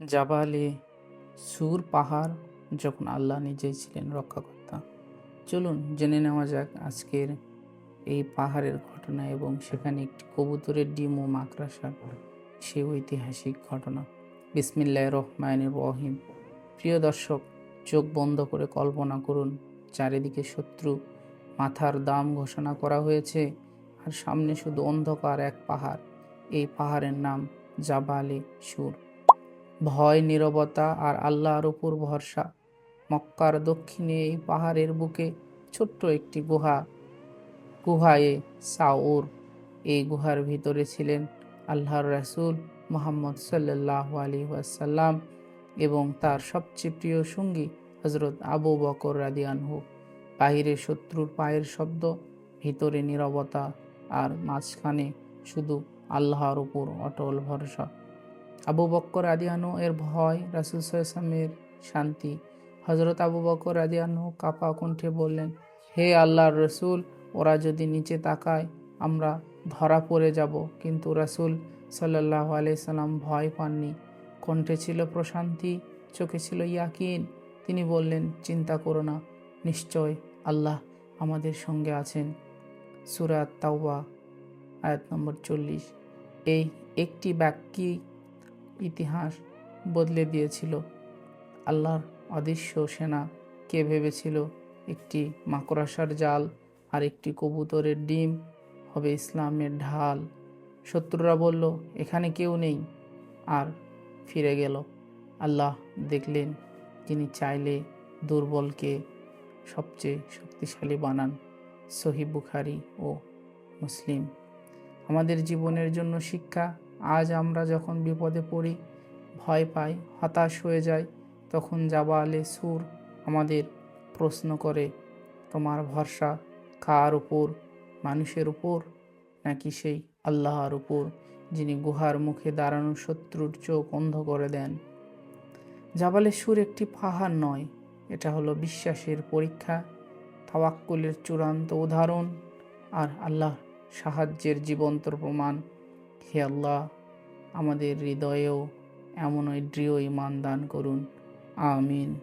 জাবালে সুর পাহাড় যখন আল্লাহ নিজেই ছিলেন রক্ষাকর্তা। চলুন জেনে নেওয়া যাক আজকের এই পাহাড়ের ঘটনা এবং সেখানে একটি কবুতরের ডিম ও মাকড়সার সেই ঐতিহাসিক ঘটনা। বিসমিল্লাহির রহমানির রহিম। প্রিয় দর্শক, চোখ বন্ধ করে কল্পনা করুন, চারিদিকে শত্রু, মাথার দাম ঘোষণা করা হয়েছে, আর সামনে শুধু অন্ধকার এক পাহাড়। এই পাহাড়ের নাম জাবালে সুর। ভয়, নীরবতা আর আল্লাহর উপর ভরসা। মক্কার দক্ষিণে এই পাহাড়ের বুকে ছোট্ট একটি গুহায় সাউর। এই গুহার ভিতরে ছিলেন আল্লাহর রাসূল মুহাম্মদ সাল্লাল্লাহু আলাইহি ওয়াসাল্লাম এবং তার সবচেয়ে প্রিয় সঙ্গী হযরত আবু বকর রাদিয়াল্লাহু আনহু। বাহিরে শত্রুর পায়ের শব্দ, ভিতরে নীরবতা, আর মাঝখানে শুধু আল্লাহর উপর অটল ভরসা। আবু বকর রাদিয়াল্লাহু এর ভয়, রাসূল সাল্লাল্লাহু আলাইহি ওয়াসাল্লামের শান্তি। হযরত আবু বকর রাদিয়াল্লাহু কাঁপা কণ্ঠে বললেন, হে আল্লাহর রাসূল, ওরা যদি নিচে তাকায় আমরা ধরা পড়ে যাব। কিন্তু রাসূল সাল্লাল্লাহু আলাইহি সাল্লাম ভয় পাননি। কণ্ঠে ছিল প্রশান্তি, চোখে ছিল ইয়াকিন। তিনি বললেন, চিন্তা করো না, নিশ্চয় আল্লাহ আমাদের সঙ্গে আছেন। সূরা তাওবা আয়াত নম্বর 40। এই একটি বাক্যই ইতিহাস বদলে দিয়েছিল। আল্লাহর অদৃশ্য সেনা কে ভেবেছিল একটি মাকড়সার জাল আর একটি কবুতরের ডিম হবে ইসলামের ঢাল। শত্রুরা বলল, এখানে কেউ নেই, আর ফিরে গেল। আল্লাহ দেখলেন, যিনি চাইলে দুর্বলকে সবচেয়ে শক্তিশালী বানান। সহিহ বুখারী ও মুসলিম। আমাদের জীবনের জন্য শিক্ষা। আজ আমরা যখন বিপদে পড়ি, ভয় পাই, হতাশ হয়ে যাই, তখন জাবালে সুর আমাদের প্রশ্ন করে, তোমার ভরসা কার উপর? মানুষের উপর নাকি সেই আল্লাহর উপর, যিনি গুহার মুখে দাঁড়ানো শত্রুর চোখ অন্ধ করে দেন? জাবালে সুর একটি পাহাড় নয়, এটা হলো বিশ্বাসের পরীক্ষা, তাওয়াক্কুলের চূড়ান্ত উদাহরণ, আর আল্লাহ সাহায্যের জীবন্ত প্রমাণ। হে আল্লাহ, আমাদের হৃদয়েও এমনই দৃঢ় ঈমান দান করুন। আমিন।